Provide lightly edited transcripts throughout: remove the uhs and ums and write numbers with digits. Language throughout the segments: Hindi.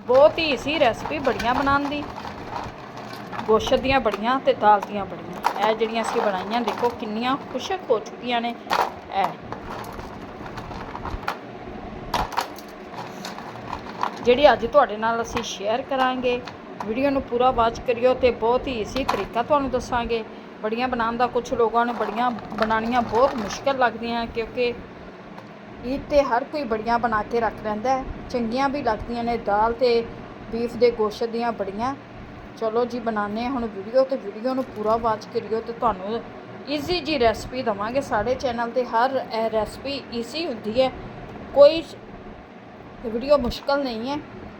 बहुत ही ईजी रेसिपी बड़ियां बनाने दी। गोश्त दियां बड़ियां ते दाल दियां बड़ियां ਇਹ ਜਿਹੜੀਆਂ ਅਸੀਂ ਬਣਾਈਆਂ देखो किन्नियां खुशक हो चुकियां ने। ਜਿਹੜੀ ਅੱਜ ਤੁਹਾਡੇ ਨਾਲ ਅਸੀਂ ਸ਼ੇਅਰ ਕਰਾਂਗੇ। ਵੀਡੀਓ ਨੂੰ ਪੂਰਾ ਵਾਚ ਕਰਿਓ ਤੇ ਬਹੁਤ ਹੀ ਈਜ਼ੀ ਤਰੀਕਾ ਤੁਹਾਨੂੰ ਦੱਸਾਂਗੇ। ਬੜੀਆਂ ਬਣਾਉਣ ਦਾ ਕੁਝ ਲੋਕਾਂ ਨੂੰ ਬੜੀਆਂ ਬਣਾਉਣੀਆਂ ਬਹੁਤ ਮੁਸ਼ਕਿਲ ਲੱਗਦੀਆਂ ਕਿਉਂਕਿ ਈਦ 'ਤੇ ਹਰ ਕੋਈ ਬੜੀਆਂ ਬਣਾ ਕੇ ਰੱਖ ਲੈਂਦਾ। ਚੰਗੀਆਂ ਵੀ ਲੱਗਦੀਆਂ ਨੇ ਦਾਲ ਤੇ ਬੀਫ ਦੇ ਗੋਸ਼ਤ ਦੀਆਂ ਬੜੀਆਂ। ਚਲੋ ਜੀ ਬਣਾਉਂਦੇ ਹਾਂ ਹੁਣ ਵੀਡੀਓ, ਤੇ ਵੀਡੀਓ ਨੂੰ ਪੂਰਾ ਵਾਚ ਕਰਿਓ ਤੇ ਤੁਹਾਨੂੰ ਈਜ਼ੀ ਜੀ ਰੈਸਪੀ ਦੇਵਾਂਗੇ। ਸਾਡੇ ਚੈਨਲ 'ਤੇ ਹਰ ਰੈਸਪੀ ਈਜ਼ੀ ਹੁੰਦੀ है, कोई वीडियो मुश्किल नहीं है।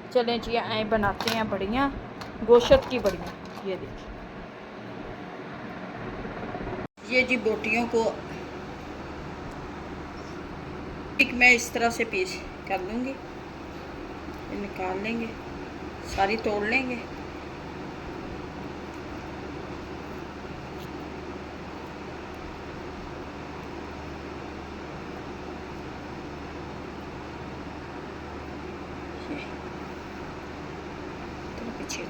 चलें जी आए बनाते हैं बड़ियाँ, गोश्त की बड़ियाँ। ये देखिए, ये जी बोटियों को एक मैं इस तरह से पीस कर लूँगी, निकाल लेंगे, सारी तोड़ लेंगे। पीछे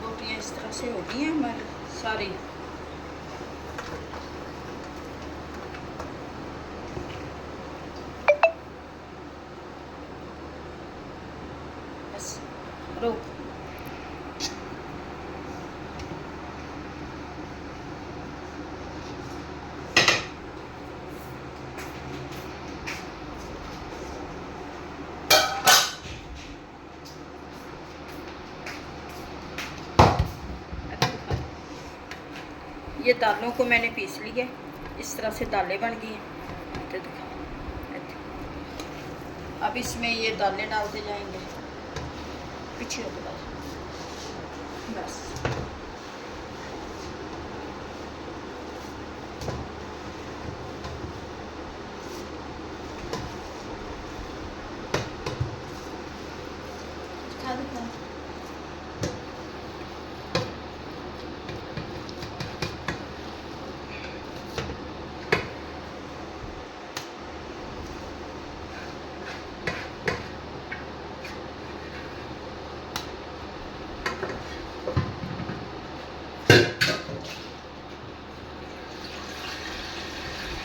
बोटियाँ इस तरह से हो गई हैं हमारी सारी। बस रोक। ये दालों को मैंने पीस लिया, इस तरह से दालें बन गई हैं। अब इसमें ये दालें डालते जाएंगे, पीछे होते बस।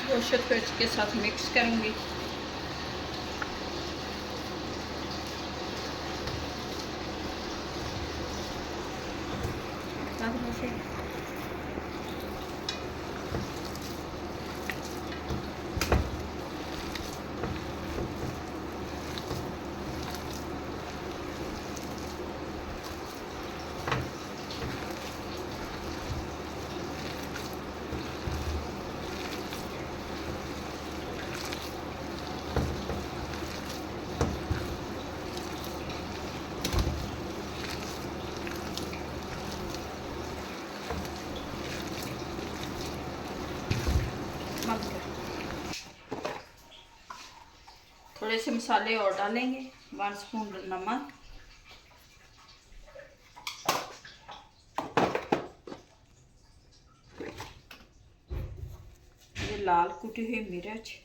गोश्त को इसके साथ मिक्स करूँगी। थोड़े से मसाले और डालेंगे, 1 स्पून नमक, ये लाल कुटी हुई मिर्च,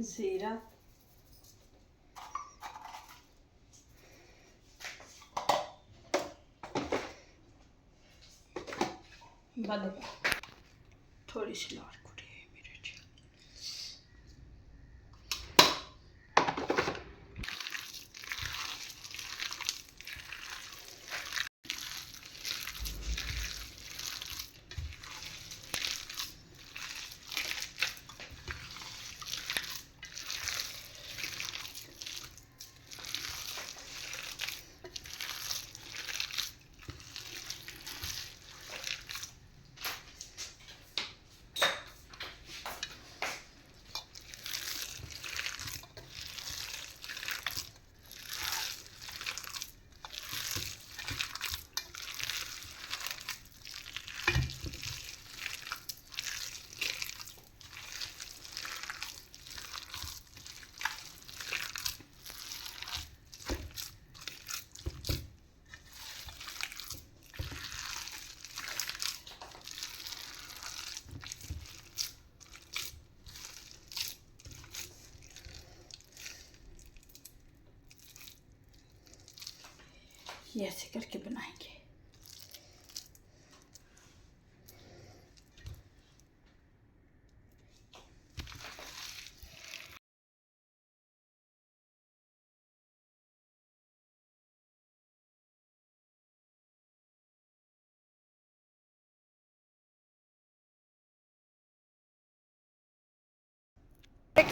जीरा, थोड़ी सी लाल कुटी हुई मिर्च, ये ऐसे करके बनाएंगे।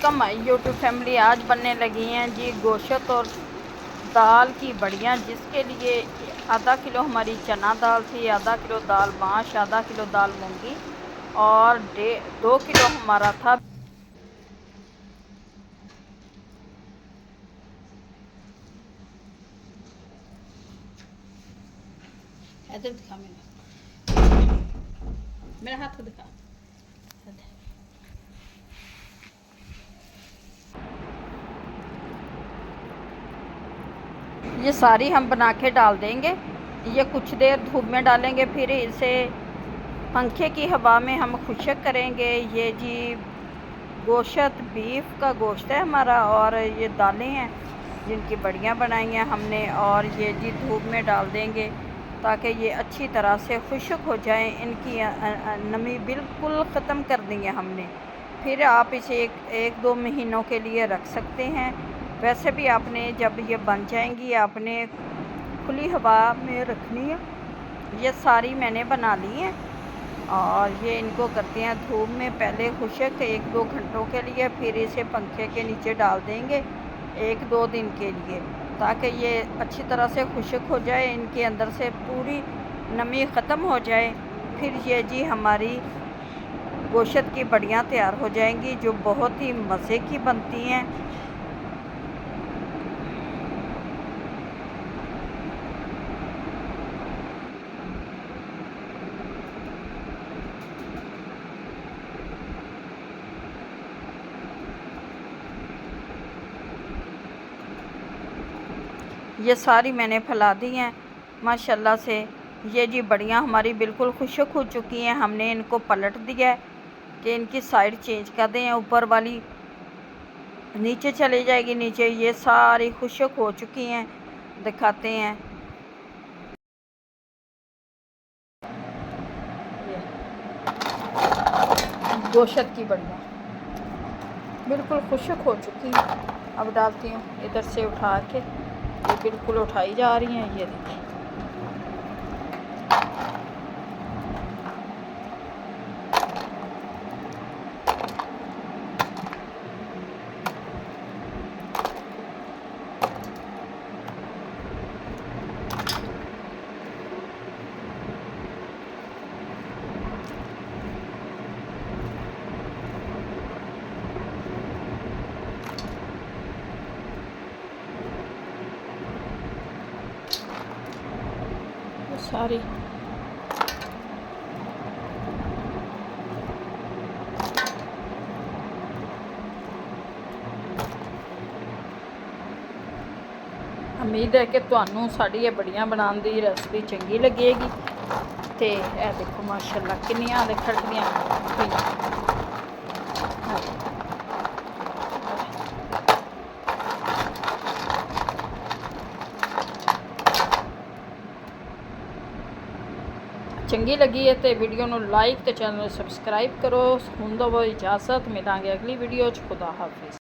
कम यूट्यूब फैमिली आज बनने लगी हैं जी गोश्त और दाल की बड़ियाँ, जिसके लिए आधा किलो हमारी चना दाल थी, आधा किलो दाल माश, आधा किलो दाल मूंगी और 2 किलो हमारा था इधर दिखा, मेरा हाथ दिखा। ये सारी हम बना के डाल देंगे। ये कुछ देर धूप में डालेंगे, फिर इसे पंखे की हवा में हम खुशक करेंगे। ये जी गोश्त बीफ का गोश्त है हमारा और ये दालें हैं जिनकी बड़ियाँ बनाई हैं हमने, और ये जी धूप में डाल देंगे ताकि ये अच्छी तरह से खुशक हो जाए। इनकी नमी बिल्कुल ख़त्म कर दी है हमने। फिर आप इसे एक 2 महीनों के लिए रख सकते हैं। वैसे भी आपने जब ये बन जाएंगी आपने खुली हवा में रखनी है। ये सारी मैंने बना ली हैं और ये इनको करते हैं धूप में पहले खुशक 1-2 घंटों के लिए, फिर इसे पंखे के नीचे डाल देंगे 1-2 दिन के लिए ताकि ये अच्छी तरह से खुशक हो जाए, इनके अंदर से पूरी नमी ख़त्म हो जाए। फिर ये जी हमारी गोश्त की बड़ियाँ तैयार हो जाएंगी जो बहुत ही मज़े की बनती हैं। ये सारी मैंने फैला दी हैं माशाल्लाह से। ये जी बड़ियाँ हमारी बिल्कुल खुशक हो चुकी हैं। हमने इनको पलट दिया है कि इनकी साइड चेंज कर दें, ऊपर वाली नीचे चली जाएगी नीचे। ये सारी खुशक हो चुकी हैं, दिखाते हैं। गोश्त की बड़ियाँ बिल्कुल खुशक हो चुकी हैं। अब डालती हूँ इधर से उठा के, ये बिल्कुल उठाई जा रही हैं। ये देखिए सारी उम्मीद है कि ਤੁਹਾਨੂੰ ਸਾਡੀ ਇਹ ਬੜੀਆਂ ਬਣਾਉਣ ਦੀ ਰੈਸਪੀ ਚੰਗੀ ਲੱਗੇਗੀ। ਤੇ ਇਹ ਦੇਖੋ ਮਾਸ਼ਾਅੱਲਾ ਕਿੰਨੀਆਂ ਦੇ ਖੜਕਦੀਆਂ चंगी लगी है तो वीडियो ਨੂੰ लाइक तो चैनल सब्सक्राइब करो। ਹੁਣ ਦੋ इजाज़त, मिलांगे अगली वीडियो। खुदा हाफिज़।